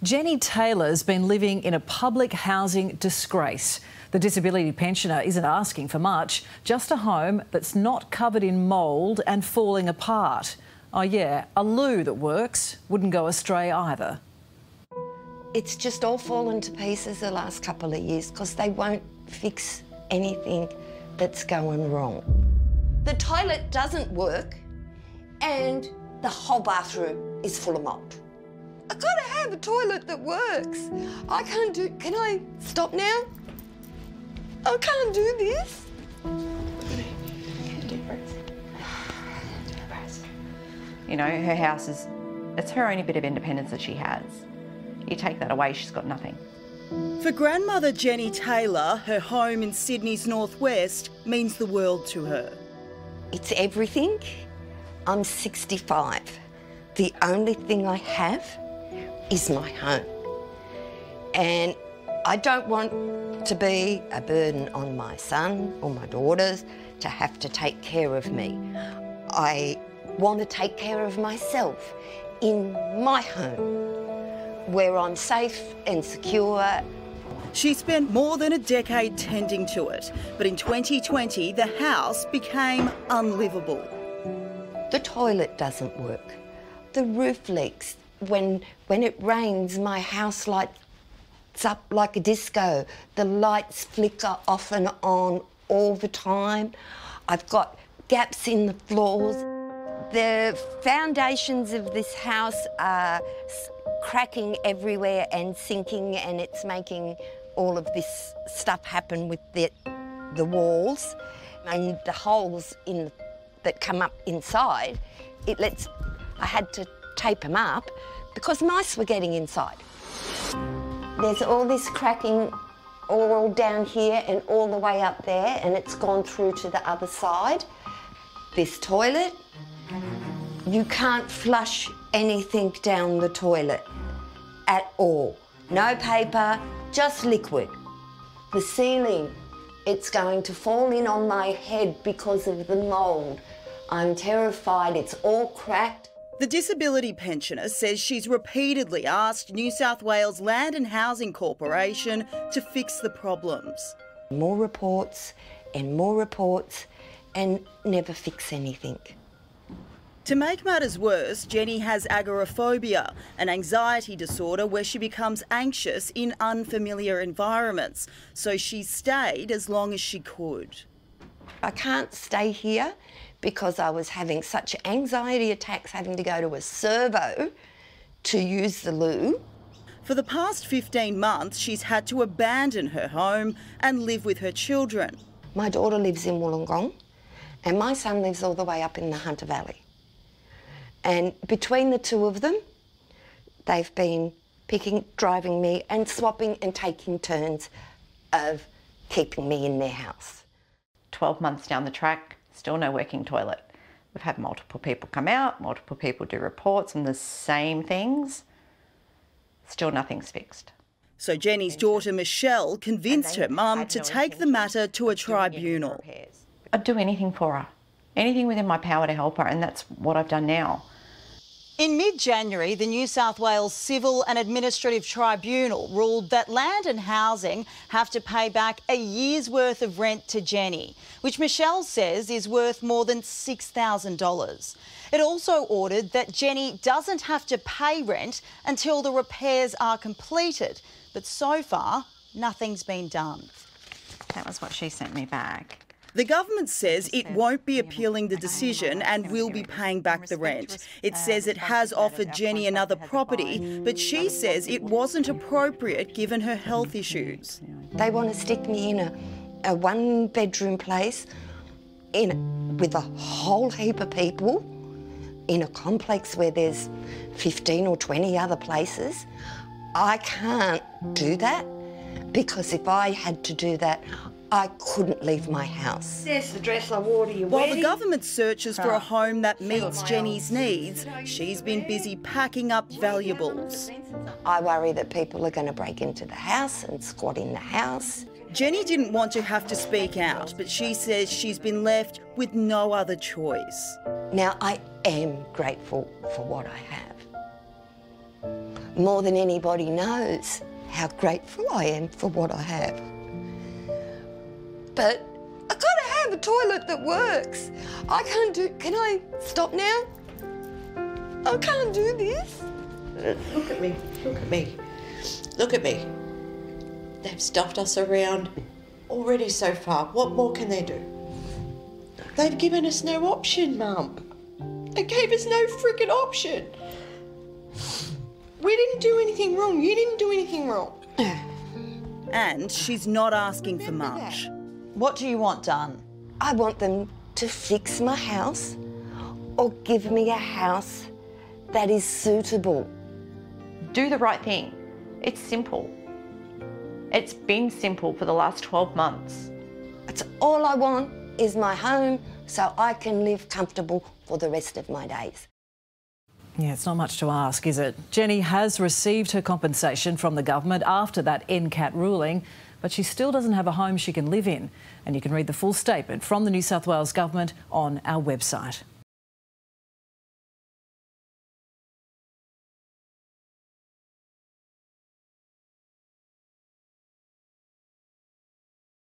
Jenny Taylor's been living in a public housing disgrace. The disability pensioner isn't asking for much, just a home that's not covered in mould and falling apart. Oh yeah, a loo that works wouldn't go astray either. It's just all fallen to pieces the last couple of years because they won't fix anything that's going wrong. The toilet doesn't work and the whole bathroom is full of mould. I've got to have a toilet that works. I can't do... Can I stop now? I can't do this. Deep breaths. You know, her house is... It's her only bit of independence that she has. You take that away, she's got nothing. For grandmother Jenny Taylor, her home in Sydney's northwest means the world to her. It's everything. I'm 65. The only thing I have is my home. And I don't want to be a burden on my son or my daughters to have to take care of me. I want to take care of myself in my home, where I'm safe and secure. She spent more than a decade tending to it, but in 2020 the house became unlivable. The toilet doesn't work. The roof leaks. When it rains, my house lights up like a disco. The lights flicker off and on all the time. I've got gaps in the floors. The foundations of this house are cracking everywhere and sinking, and it's making all of this stuff happen with the walls and the holes that come up inside. I had to tape them up because mice were getting inside. There's all this cracking all down here and all the way up there, and it's gone through to the other side. This toilet, you can't flush anything down the toilet at all. No paper, just liquid. The ceiling, it's going to fall in on my head because of the mould. I'm terrified, it's all cracked. The disability pensioner says she's repeatedly asked New South Wales Land and Housing Corporation to fix the problems. More reports and never fix anything. To make matters worse, Jenny has agoraphobia, an anxiety disorder where she becomes anxious in unfamiliar environments, so she stayed as long as she could. I can't stay here because I was having such anxiety attacks having to go to a servo to use the loo. For the past 15 months, she's had to abandon her home and live with her children. My daughter lives in Wollongong and my son lives all the way up in the Hunter Valley. And between the two of them, they've been driving me and swapping and taking turns of keeping me in their house. 12 months down the track, still no working toilet. We've had multiple people come out, multiple people do reports on the same things. Still nothing's fixed. So Jenny's daughter Michelle convinced her mum to take the matter to a tribunal. I'd do anything for her, anything within my power to help her, and that's what I've done now. In mid-January, the New South Wales Civil and Administrative Tribunal ruled that Land and Housing have to pay back a year's worth of rent to Jenny, which Michelle says is worth more than $6,000. It also ordered that Jenny doesn't have to pay rent until the repairs are completed, but so far, nothing's been done. That was what she sent me back. The government says it won't be appealing the decision and will be paying back the rent. It says it has offered Jenny another property, but she says it wasn't appropriate given her health issues. They want to stick me in a one-bedroom place with a whole heap of people in a complex where there's 15 or 20 other places. I can't do that because if I had to do that, I couldn't leave my house. There's the dress I wore to your While wedding. the government searches for a home that meets Jenny's needs, she's been busy packing up valuables. I worry that people are going to break into the house and squat in the house. Jenny didn't want to have to speak out, but she says she's been left with no other choice. Now, I am grateful for what I have, more than anybody knows how grateful I am for what I have. But I gotta have a toilet that works. Can I stop now? I can't do this. Look at me, look at me, look at me. They've stuffed us around already so far. What more can they do? They've given us no option, Mum. They gave us no freaking option. We didn't do anything wrong. You didn't do anything wrong. And she's not asking for much. What do you want done? I want them to fix my house or give me a house that is suitable. Do the right thing. It's simple. It's been simple for the last 12 months. That's all I want is my home so I can live comfortable for the rest of my days. Yeah, it's not much to ask, is it? Jenny has received her compensation from the government after that NCAT ruling, but she still doesn't have a home she can live in. And you can read the full statement from the New South Wales government on our website.